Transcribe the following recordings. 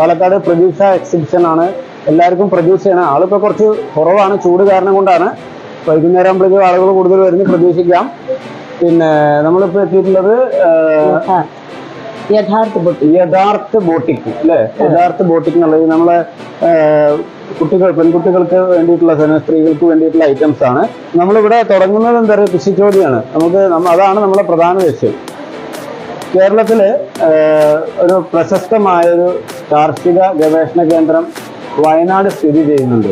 പാലക്കാട് പ്രതീക്ഷ എക്സിബിഷൻ ആണ്. എല്ലാവർക്കും പ്രതീക്ഷയാണ്. ആളിപ്പോ കുറച്ച് കുറവാണ്, ചൂട് കാരണം കൊണ്ടാണ്. വൈകുന്നേരം ആകുമ്പോഴേക്കും ആളുകൾ കൂടുതൽ വരുന്ന പ്രതീക്ഷിക്കാം. പിന്നെ നമ്മളിപ്പോ എത്തിയിട്ടുള്ളത് യഥാർത്ഥ ബോട്ടിക് അല്ലെ. യഥാർത്ഥ ബോട്ടിക് എന്നുള്ളത് നമ്മളെ പെൺകുട്ടികൾക്ക് വേണ്ടിയിട്ടുള്ള സ്ത്രീകൾക്ക് വേണ്ടിയിട്ടുള്ള ഐറ്റംസ് ആണ്. നമ്മളിവിടെ തുടങ്ങുന്നത് എന്താ പറയുക, കൃഷിച്ചോദ്യമാണ്. അതാണ് നമ്മളെ പ്രധാന ലക്ഷ്യം. കേരളത്തില് ഒരു പ്രശസ്തമായൊരു കാർഷിക ഗവേഷണ കേന്ദ്രം വയനാട് സ്ഥിതി ചെയ്യുന്നുണ്ട്.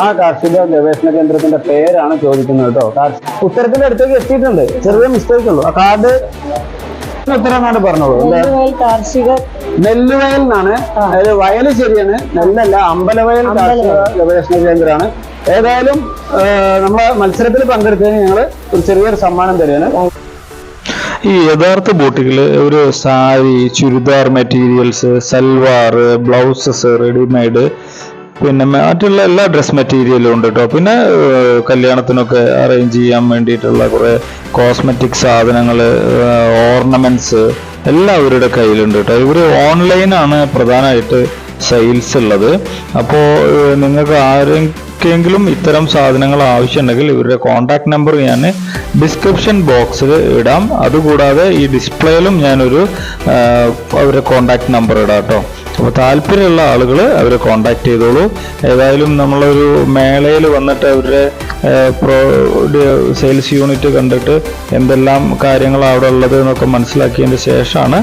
ആ കാർഷിക ഗവേഷണ കേന്ദ്രത്തിന്റെ പേരാണ് ചോദിക്കുന്നത് കേട്ടോ. ഉത്തരത്തിന്റെ അടുത്തേക്ക് എത്തിയിട്ടുണ്ട്, ചെറിയ മിസ്റ്റേക്ക് ഉള്ളൂ. ആ കാർഡ് ഉത്തരം പറഞ്ഞോളൂ. നെല്ലുവയൽ എന്നാണ്. അതായത് വയല് ശരിയാണ്, നെല്ലല്ല. അമ്പലവയൽ കാർഷിക ഗവേഷണ കേന്ദ്രമാണ്. ഏതായാലും നമ്മളെ മത്സരത്തിൽ പങ്കെടുത്തതിന് ഞങ്ങള് ഒരു ചെറിയൊരു സമ്മാനം തരികയാണ്. ഈ യഥാർത്ഥ ബോട്ടിക്കില് ഒരു sari, churidar materials, salwar, blouses, readymade, പിന്നെ മറ്റുള്ള എല്ലാ ഡ്രസ് മെറ്റീരിയലും ഉണ്ട് കേട്ടോ. പിന്നെ കല്യാണത്തിനൊക്കെ അറേഞ്ച് ചെയ്യാൻ വേണ്ടിയിട്ടുള്ള കുറേ കോസ്മെറ്റിക് സാധനങ്ങൾ, ഓർണമെന്റ്സ് എല്ലാം അവരുടെ കയ്യിലുണ്ട് കേട്ടോ. ഇവർ ഓൺലൈനാണ് പ്രധാനമായിട്ട് സെയിൽസ് ഉള്ളത്. അപ്പോൾ നിങ്ങൾക്ക് ആരെങ്കിലും ഇത്തരം സാധനങ്ങൾ ആവശ്യമുണ്ടെങ്കിൽ ഇവരുടെ കോൺടാക്ട് നമ്പർ ഞാൻ ഡിസ്ക്രിപ്ഷൻ ബോക്സിൽ ഇടാം. അതുകൂടാതെ ഈ ഡിസ്പ്ലേയിലും ഞാനൊരു അവരുടെ കോൺടാക്ട് നമ്പർ ഇടാം കേട്ടോ. അപ്പോൾ താല്പര്യമുള്ള ആളുകൾ അവരെ കോൺടാക്ട് ചെയ്തോളൂ. ഏതായാലും നമ്മളൊരു മേളയിൽ വന്നിട്ട് അവരുടെ സെയിൽസ് യൂണിറ്റ് കണ്ടിട്ട് എന്തെല്ലാം കാര്യങ്ങളാണ് അവിടെ ഉള്ളത് എന്നൊക്കെ മനസ്സിലാക്കിയതിന് ശേഷമാണ്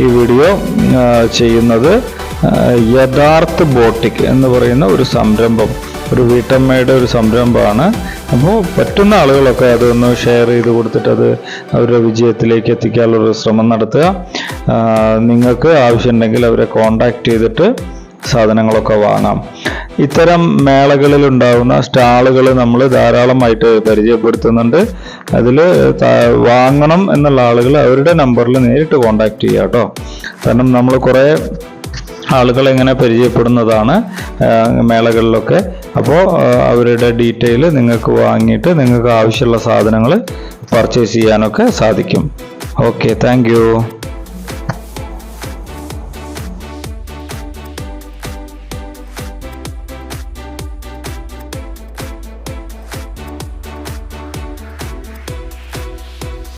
ഈ വീഡിയോ ചെയ്യുന്നത്. യഥാർത്ഥ ബോട്ടിക് എന്ന് പറയുന്ന ഒരു സംരംഭം, ഒരു വീട്ടമ്മയുടെ ഒരു സംരംഭമാണ്. അപ്പോൾ പറ്റുന്ന ആളുകളൊക്കെ അതൊന്ന് ഷെയർ ചെയ്ത് കൊടുത്തിട്ട് അത് അവരുടെ വിജയത്തിലേക്ക് എത്തിക്കാനുള്ളൊരു ശ്രമം നടത്തുക. നിങ്ങൾക്ക് ആവശ്യമുണ്ടെങ്കിൽ അവരെ കോൺടാക്ട് ചെയ്തിട്ട് സാധനങ്ങളൊക്കെ വാങ്ങാം. ഇത്തരം മേളകളിൽ ഉണ്ടാകുന്ന സ്റ്റാളുകൾ നമ്മൾ ധാരാളമായിട്ട് പരിചയപ്പെടുത്തുന്നുണ്ട്. അതിൽ വാങ്ങണം എന്നുള്ള ആളുകൾ അവരുടെ നമ്പറിൽ നേരിട്ട് കോൺടാക്ട് ചെയ്യുക കേട്ടോ. കാരണം നമ്മൾ കുറേ ആളുകൾ എങ്ങനെ പരിചയപ്പെടുന്നതാണ് മേളകളിലൊക്കെ. അപ്പോൾ അവരുടെ ഡീറ്റെയിൽ നിങ്ങൾക്ക് വാങ്ങിയിട്ട് നിങ്ങൾക്ക് ആവശ്യമുള്ള സാധനങ്ങൾ പർച്ചേസ് ചെയ്യാനൊക്കെ സാധിക്കും. Okay, thank you.